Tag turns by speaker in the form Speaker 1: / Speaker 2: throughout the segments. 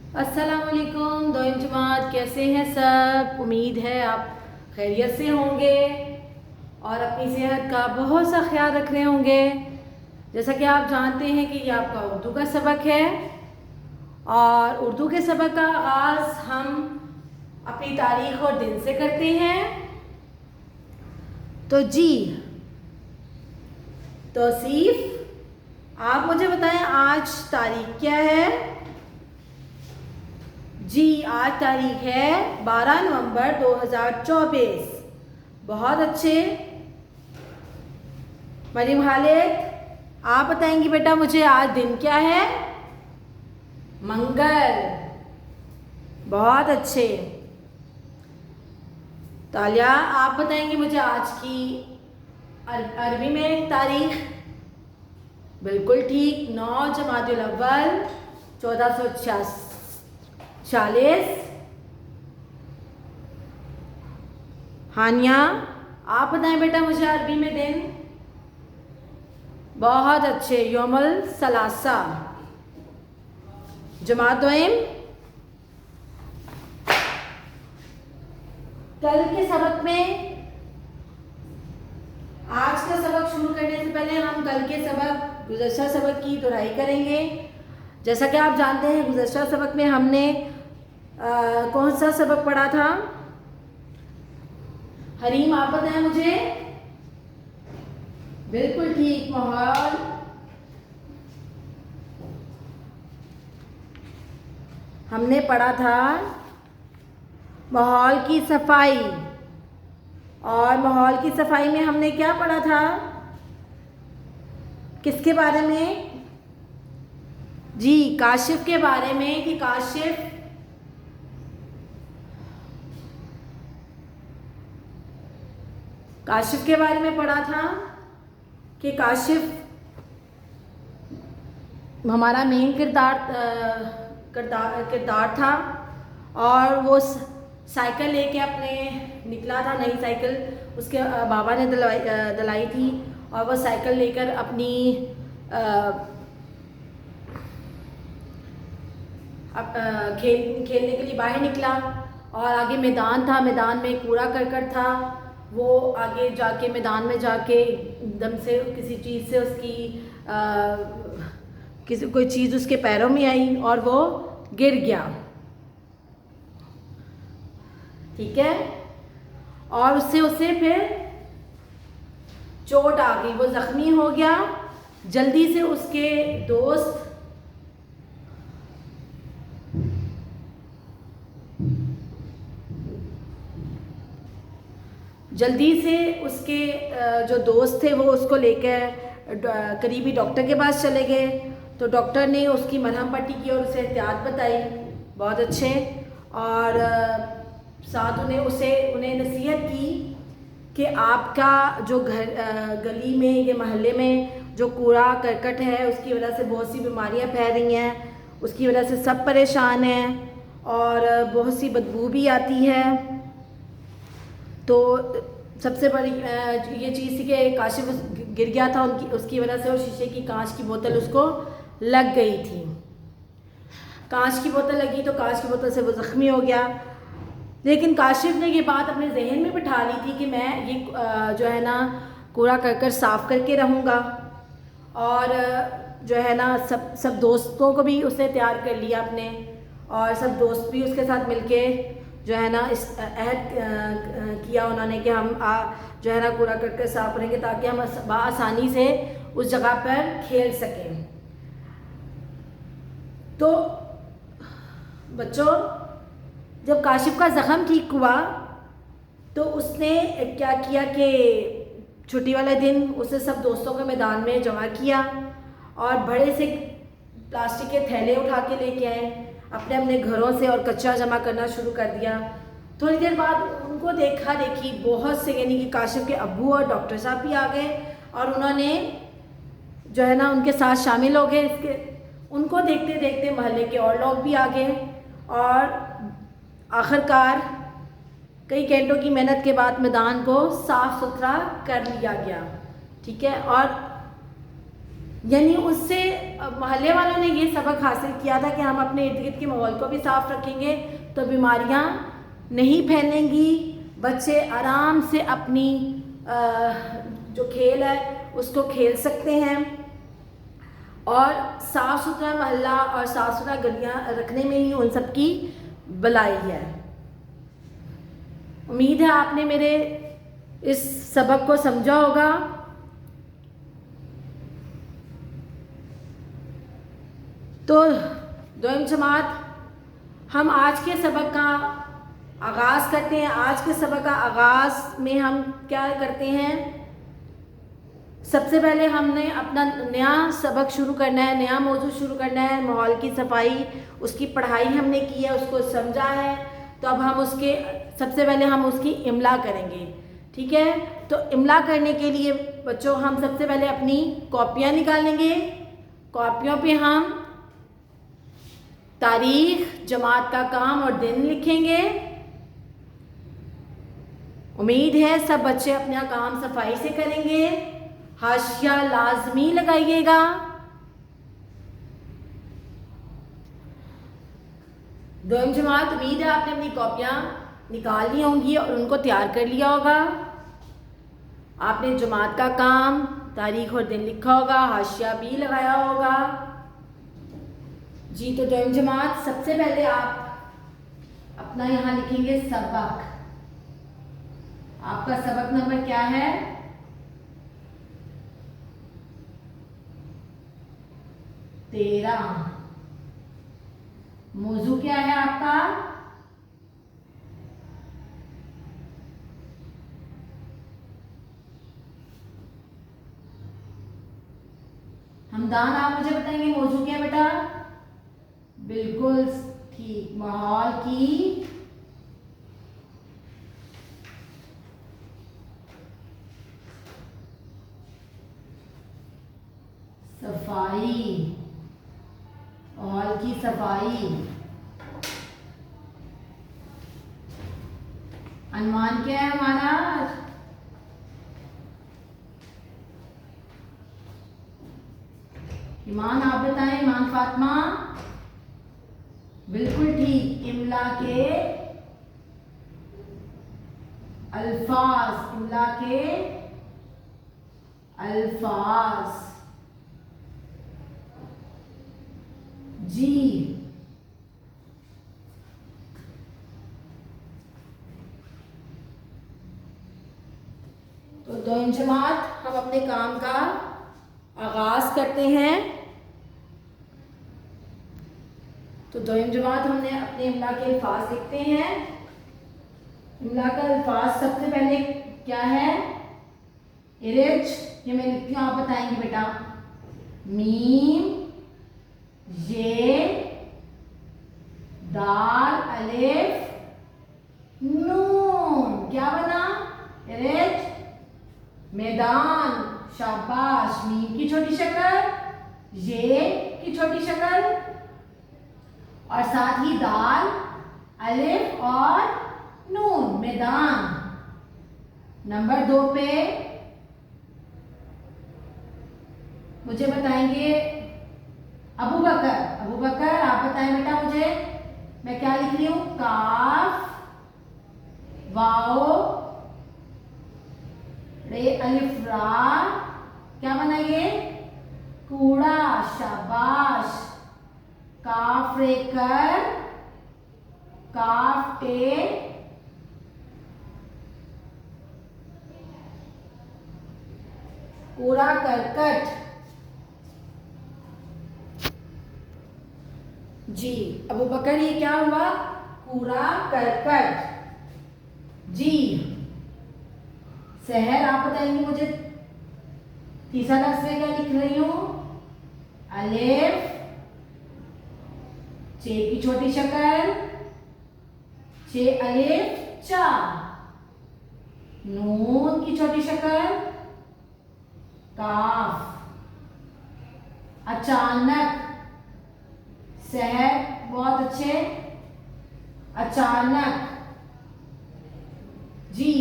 Speaker 1: अस्सलामुअलैकुम दोयम जमात, कैसे हैं सब। उम्मीद है आप खैरियत से होंगे और अपनी सेहत का बहुत सा ख्याल रख रहे होंगे। जैसा कि आप जानते हैं कि ये आपका उर्दू का सबक है और उर्दू के सबक का आगाज़ हम अपनी तारीख़ और दिन से करते हैं। तो जी तौसीफ़, आप मुझे बताएं आज तारीख़ क्या है। जी आज तारीख है 12 नवंबर 2024। बहुत अच्छे। मरीम खालिद, आप बताएंगी बेटा मुझे आज दिन क्या है। मंगल। बहुत अच्छे। तालिया, आप बताएंगी मुझे आज की अरबी में तारीख। बिल्कुल ठीक, 9 जमादुल अव्वल 1446। हानिया, आप बताएं बेटा मुझे अरबी में दिन। बहुत अच्छे, यौमुल सलासा। जमातोइम, कल के सबक में, आज का सबक शुरू करने से पहले हम कल के सबक गुज़श्ता सबक की दोहराई करेंगे। जैसा कि आप जानते हैं गुज़श्ता सबक में हमने कौन सा सबक पढ़ा था। हरीम, आप बताएं मुझे। बिल्कुल ठीक, माहौल। हमने पढ़ा था माहौल की सफाई, और माहौल की सफाई में हमने क्या पढ़ा था, किसके बारे में। जी काशिफ के बारे में, कि काशिफ के बारे में पढ़ा था कि काशिफ हमारा मेन किरदार था और वो साइकिल लेके अपने निकला था। नई साइकिल उसके बाबा ने दिलाई थी और वो साइकिल लेकर अपनी खेलने के लिए बाहर निकला और आगे मैदान था, मैदान में कूड़ा करकट था। वो आगे जाके मैदान में जाके एकदम से किसी चीज़ से कोई चीज़ उसके पैरों में आई और वो गिर गया। ठीक है, और उससे उसे फिर चोट आ गई, वो ज़ख्मी हो गया। जल्दी से उसके दोस्त जो दोस्त थे वो उसको लेकर करीबी डॉक्टर के पास चले गए। तो डॉक्टर ने उसकी मरहम पट्टी की और उसे एहतियात बताई। बहुत अच्छे। और साथ उन्हें नसीहत की कि आपका जो गली में या मोहल्ले में जो कूड़ा करकट है उसकी वजह से बहुत सी बीमारियां फैल रही हैं, उसकी वजह से सब परेशान हैं और बहुत सी बदबू भी आती है। तो सबसे बड़ी ये चीज़ थी कि काशिफ गिर गया था उसकी वजह से, और शीशे की कांच की बोतल उसको लग गई थी। कांच की बोतल लगी तो कांच की बोतल से वो ज़ख्मी हो गया। लेकिन काशिफ ने ये बात अपने जहन में बिठा ली थी कि मैं ये जो है ना कूड़ा करकट साफ़ करके रहूँगा। और जो है ना सब दोस्तों को भी उसने तैयार कर लिया अपने, और सब दोस्त भी उसके साथ मिलके जो है ना इस अहद किया उन्होंने कि हम जो है ना कूड़ा करकट साफ करेंगे ताकि हम आसानी से उस जगह पर खेल सकें। तो बच्चों, जब काशिफ का ज़ख़म ठीक हुआ तो उसने क्या किया कि छुट्टी वाले दिन उसे सब दोस्तों को मैदान में जमा किया और बड़े से प्लास्टिक के थैले उठा के लेके आए अपने अपने घरों से और कचरा जमा करना शुरू कर दिया। थोड़ी देर बाद उनको देखा देखी बहुत से, यानी कि काशिफ के अब्बू और डॉक्टर साहब भी आ गए और उन्होंने जो है ना उनके साथ शामिल हो गए। उनको देखते देखते मोहल्ले के और लोग भी आ गए और आखिरकार कई घंटों की मेहनत के बाद मैदान को साफ़ सुथरा कर लिया गया। ठीक है, और यानी उससे मोहल्ले वालों ने ये सबक हासिल किया था कि हम अपने इर्द गिर्द के माहौल को भी साफ रखेंगे तो बीमारियां नहीं फैलेंगी, बच्चे आराम से अपनी जो खेल है उसको खेल सकते हैं और साफ़ सुथरा मोहल्ला और साफ़ सुथरा गलियां रखने में ही उन सब की भलाई है। उम्मीद है आपने मेरे इस सबक को समझा होगा। तो दोयम जमात, हम आज के सबक का आगाज़ करते हैं। आज के सबक का आगाज़ में हम क्या करते हैं, सबसे पहले हमने अपना नया सबक शुरू करना है, नया मौजू शुरू करना है। माहौल की सफाई, उसकी पढ़ाई हमने की है, उसको समझा है। तो अब हम उसके सबसे पहले हम उसकी इमला करेंगे, ठीक है। तो इमला करने के लिए बच्चों हम सबसे पहले अपनी कॉपियाँ निकालेंगे। कॉपियों पे हम तारीख, जमात का काम और दिन लिखेंगे। उम्मीद है सब बच्चे अपना काम सफाई से करेंगे। हाशिया लाजमी लगाइएगा। दोयम जमात, उम्मीद है आपने अपनी कॉपियाँ निकाल ली होंगी और उनको तैयार कर लिया होगा। आपने जमात का काम, तारीख और दिन लिखा होगा, हाशिया भी लगाया होगा जी। तो दोयम जमात, सबसे पहले आप अपना यहाँ लिखेंगे सबक। आपका सबक नंबर क्या है? 13। मौजू क्या है आपका? हमदान, आप मुझे बताएंगे मौजू क्या है बेटा? बिल्कुल ठीक, माहौल की सफाई। माहौल की सफाई। अनुमान क्या है हमारा? ईमान, आप बताएं। ईमान फातिमा, बिल्कुल ठीक। इमला के अल्फाज। इमला के अल्फाज जी। तो दोयम जमात, हम अपने काम का आगाज करते हैं। तो दोयम जमात, हमने अपने इमला के अल्फाज लिखते हैं। इमला का अल्फाज सबसे पहले क्या है? इरेज। ये मैं लिखती हूँ, आप बताएंगे बेटा। मीम, ये, दाल, अलिफ, नून। क्या बना? इरेज। मैदान, शाबाश। मीम की छोटी शक्ल, ये की छोटी शक्ल और साथ ही दाल, अलिफ और नून, मैदान। नंबर 2 पे मुझे बताएंगे अबू बकर। अबू बकर, आप बताएं बेटा मुझे। मैं क्या लिख रही हूं? काफ, वाओ, रे, अलिफ, रा। क्या बना ये? कूड़ा, शाबाश। काफ, रे, कर, काफ, टे, कूड़ा करकट जी। अबू बकर, ये क्या हुआ? कूड़ा करकट जी। शहर, आप बताएंगे मुझे। तीसरा लफ्ज़ में क्या लिख रही हूं? अलिफ, चे की छोटी शक्ल, चे, अलिफ, चा। नून की छोटी शक्ल, काफ। अचानक, शहर, बहुत अच्छे। अचानक जी।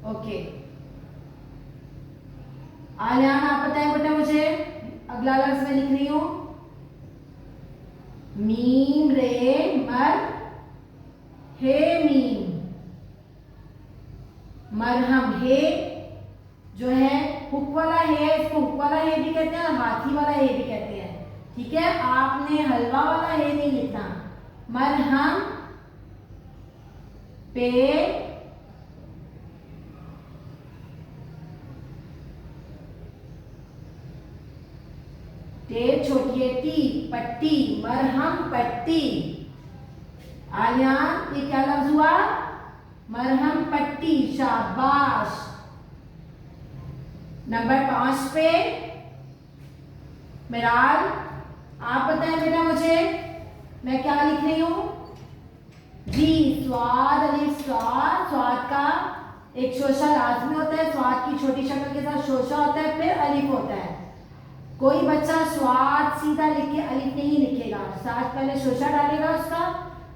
Speaker 1: ओके, आलियान आप बताएं बेटा मुझे, अगला लफ्ज मैं लिख रही हूं, मीम रे मर हे मीम, मरहम। हे जो है हुक वाला हे, इसको हुक वाला हे भी कहते हैं और हाथी वाला हे भी कहते हैं, ठीक है। आपने हलवा वाला हे नहीं लिखना। मरहम पे टे छोटी है टी, पट्टी, मरहम पट्टी। आलियान ये क्या लफ्ज हुआ, मरहम पट्टी, शाबाश। नंबर 5 पे मिराल आप बताएं बेटा मुझे, मैं क्या लिख रही हूं जी, स्वाद अलिफ स्वाद, स्वाद का एक शोशा लाजमी होता है, स्वाद की छोटी शक्ल के साथ शोशा होता है, फिर अलिफ होता है। कोई बच्चा स्वाद सीधा लिख के अलिफ नहीं लिखेगा, साथ पहले शोशा डालेगा उसका,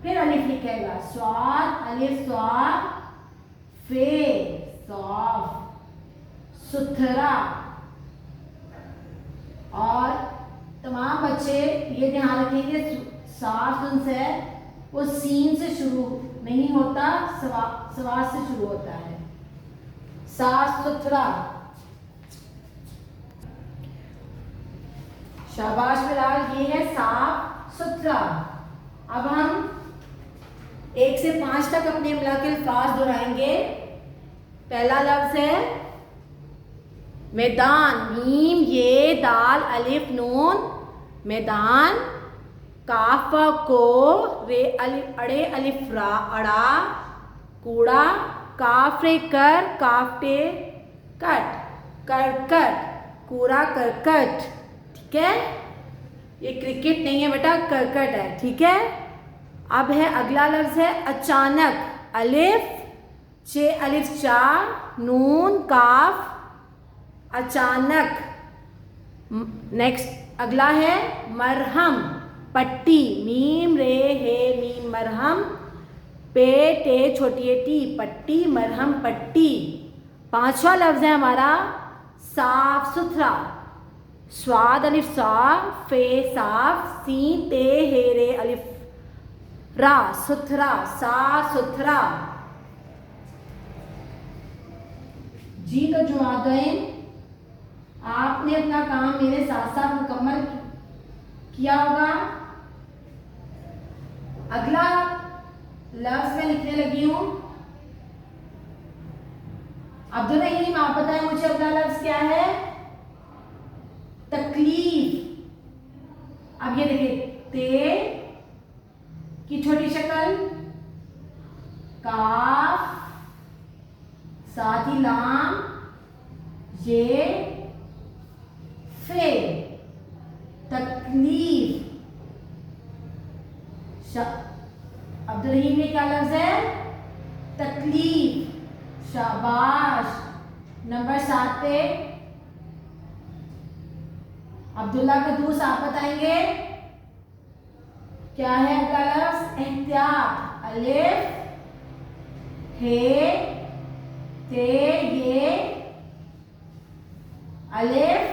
Speaker 1: फिर अलिफ लिखेगा। स्वाद अलिफ स्वाद, फे सौफ, सुथरा। और तमाम बच्चे ये ध्यान रखेंगे, साफ सुन से वो सीन से शुरू नहीं होता, सवाद से शुरू होता है। साफ सुथरा, शाबाश फिलहाल ये है साफ सुथरा। अब हम 1 से 5 तक अपने इमला के अल्फाज दोहराएंगे। पहला लफ्ज है मैदान, मीम ये दाल अलिफ नून, मैदान। काफ को रे अलिफ अड़े अलिफ रा अड़ा, कूड़ा। काफ रे कर काफटे कट, करकट, कूड़ा करकट, ठीक है। ये क्रिकेट नहीं है बेटा, करकट है, ठीक है। अब है अगला लफ्ज है अचानक, अलिफ चे अलिफ चा नून काफ, अचानक। नेक्स्ट अगला है मरहम, पट्टी, मीम रे हे मीम मरहम, पे टे छोटी है टी, पट्टी, मरहम पट्टी। 5वां लफ्ज है हमारा साफ सुथरा, स्वाद अलिफ सा, फे साफ, सीन ते हे रे अलिफ रा, सुथरा, साफ सुथरा। जी तो जुमादैन आपने अपना काम मेरे साथ साथ मुकम्मल किया होगा। अगला लफ्ज मैं लिखने लगी हूं, अब्दुल रहीम आप बताएं मुझे अगला लफ्ज क्या है, तकलीफ। अब ये देखिए, ते की छोटी शक्ल, काफ, साथ ही लाम, ये, फे, तकलीफ। अब्दुल रहीम में क्या लफ्ज है, तकलीफ, शाबाश। नंबर 7 पे अब्दुल्ला कदूस आप बताएंगे क्या है अगला लफ्ज, एहतियात, अलिफ हे ते ये अलिफ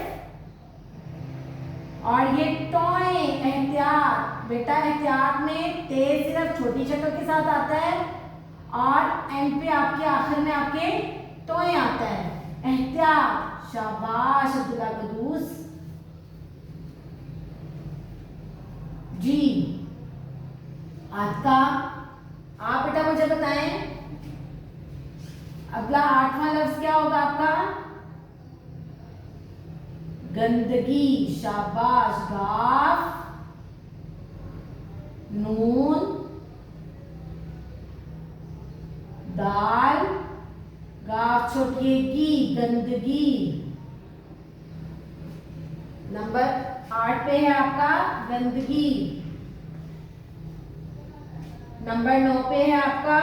Speaker 1: और ये टॉय, एहतियात। बेटा एहतियात में ते सिर्फ छोटी शक्ल के साथ आता है और एंड पे आपके आखिर में आपके टॉय आता है, एहतियात। शाबाश अब्दुल्ला कदूस जी। आज का आप बेटा मुझे बताएं अगला 8वां लफ्ज क्या होगा आपका, गंदगी, शाबाश। गाफ नून दाल, गाफ छोटी की, गंदगी। नंबर 8 पे है आपका गंदगी। नंबर 9 पे है आपका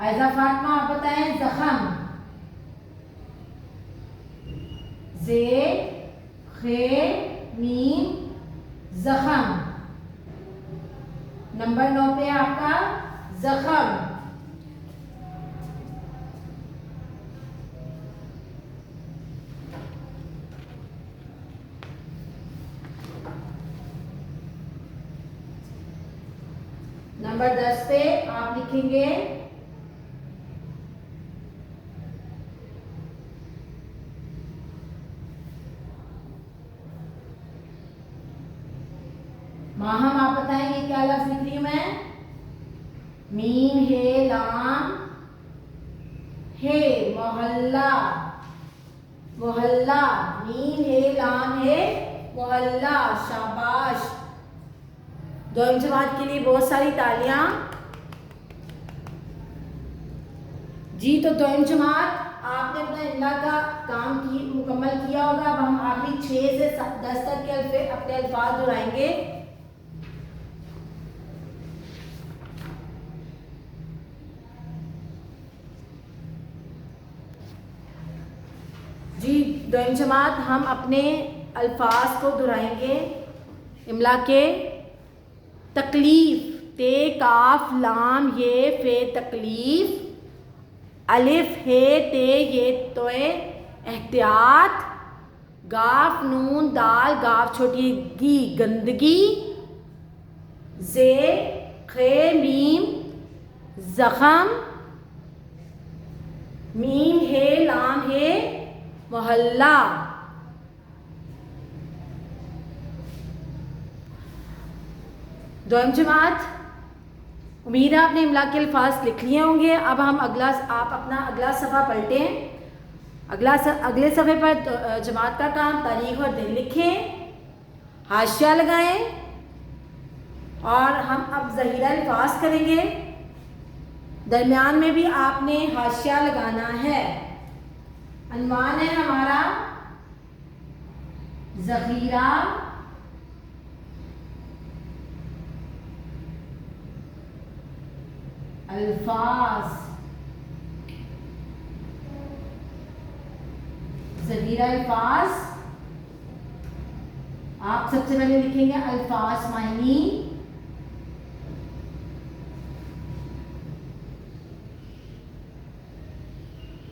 Speaker 1: आयजा फातिमा आप बताएं, जख्म, जे खे मीम जख्म। नंबर 9 पे आपका जख्म, नंबर 10 पे आप लिखेंगे माहम। आप बताएंगे क्या लफ्ज लिख रही हूं मैं? मीम हे लाम हे, मोहल्ला, मोहल्ला, मीम हे लाम हे, मोहल्ला। शाबाश। दोनों जमात के लिए बहुत सारी तालियां। जी, तो दोनों जमात आपने अपना इमला का काम मुकम्मल किया होगा। अब हम आखिरी 6 से 10 तक के अपने अल्फाज दोहराएंगे। जी, दोनों जमात हम अपने अल्फाज को दोहराएंगे इमला के। तकलीफ, ते काफ लाम ये फे तकलीफ, अलिफ हे ते ये तोए एहतियात, गाफ नून दाल गाफ छोटी गी गंदगी, जे खे मीम जख्म, मीम हे लाम हे, मोहल्ला। दोनों जमात, उम्मीद है आपने इमला के अल्फाज लिख लिए होंगे। अब हम आप अपना अगला सफ़ा पलटें। अगले सफ़े पर जमात का काम तारीख और दिन लिखें, हाशिया लगाएं और हम अब ज़हीरा अल्फाज करेंगे। दरमियान में भी आपने हाशिया लगाना है। अनवान है हमारा ज़ख़ीरा अल्फाज, ज़ख़ीरा अल्फाज। आप सबसे पहले लिखेंगे अल्फाज मायनी,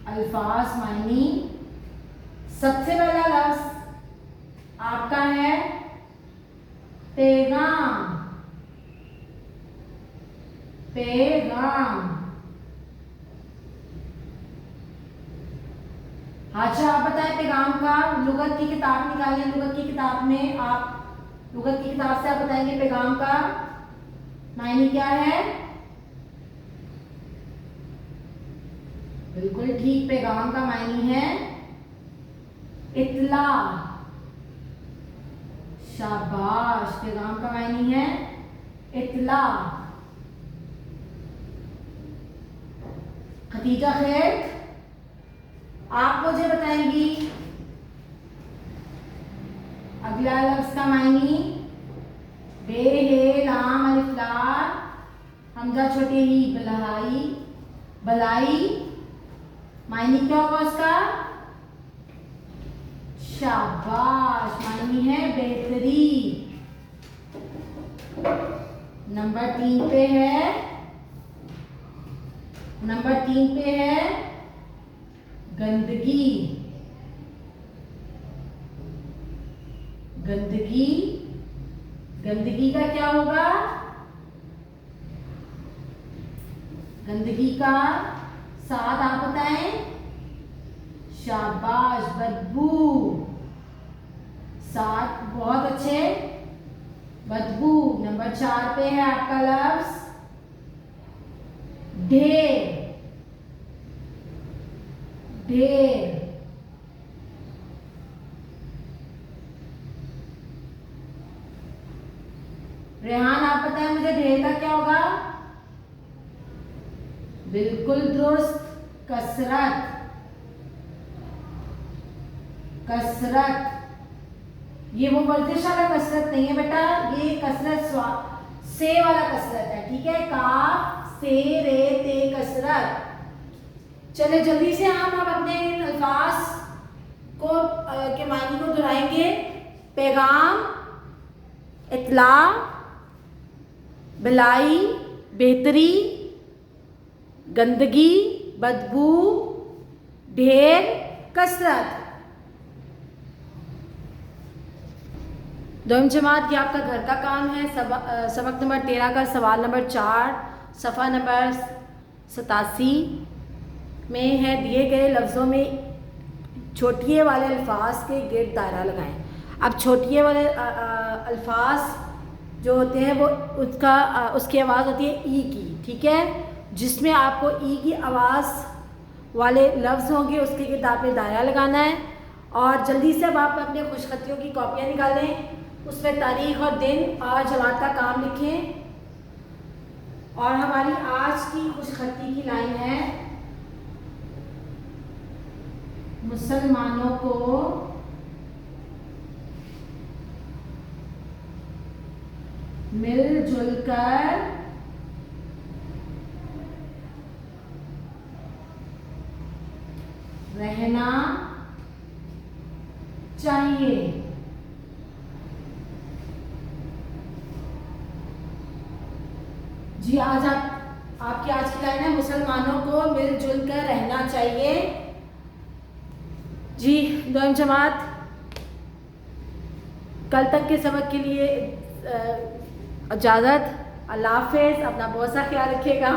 Speaker 1: अल्फाज मायनी। सबसे पहला लफ्ज आपका है पैगाम, पैगाम। अच्छा, आप बताएं पैगाम का लुगत की किताब निकालें। लुगत की किताब में आप लुगत की किताब से आप बताएंगे पैगाम का मायने क्या है। बिल्कुल ठीक, पैगाम का मायने है इत्ला। शाबाश, पैगाम का मायने है इत्ला। खतीजा खैर, आप मुझे बताएंगी अगला लफ्ज का मायने। बे हे लाम अलिफ लाम हमजा छोटे ही बलाई, बलाई। मायने क्या होगा उसका? शाबाश, मायने है बेहतरी। नंबर 3 पे है, नंबर 3 पे है गंदगी, गंदगी। गंदगी का क्या होगा? गंदगी का साथ आप बताएं। शाबाश, बदबू। साथ, बहुत अच्छे, बदबू। नंबर 4 पे है आपका लफ्ज ढेर, ढेर। रेहान, आप बताएं मुझे ढेर का क्या होगा? बिल्कुल दुरुस्त, कसरत, कसरत। ये वो वर्जिश वाला कसरत नहीं है बेटा, ये कसरत से वाला कसरत है, ठीक है। काफ से रे ते कसरत। चले जल्दी से हम अब अपने इन अल्फाज को के मायने को दोहराएंगे। पैगाम, इत्ला, भलाई, बेहतरी, गंदगी, बदबू, ढेर, कसरत। दोयम जमात, ये आपका घर का काम है। सबक नंबर 13 का सवाल नंबर 4 सफ़ा नंबर 87 में है। दिए गए लफ्ज़ों में छोटिए वाले अल्फाज के गिर्द दायरा लगाएं। अब छोटिए वाले अल्फाज जो होते हैं वो उसकी आवाज़ होती है ई की, ठीक है। जिसमें आपको ई की आवाज़ वाले लफ्ज़ होंगे उसके गिर्द आपने दायरा लगाना है। और जल्दी से अब आप अपने खुशखतियों की कॉपियाँ निकालें, उसमें तारीख़ और दिन और जमात का काम लिखें। और हमारी आज की खुशखती की लाइन है, मुसलमानों को मिलजुल कर रहना चाहिए। जी, आपकी आज की लाइन है, मुसलमानों को मिलजुल कर रहना चाहिए। जी, दोयम जमात, कल तक के सबक के लिए इजाज़त। अल्लाह हाफ़िज़। अपना बहुत सा ख्याल रखिएगा।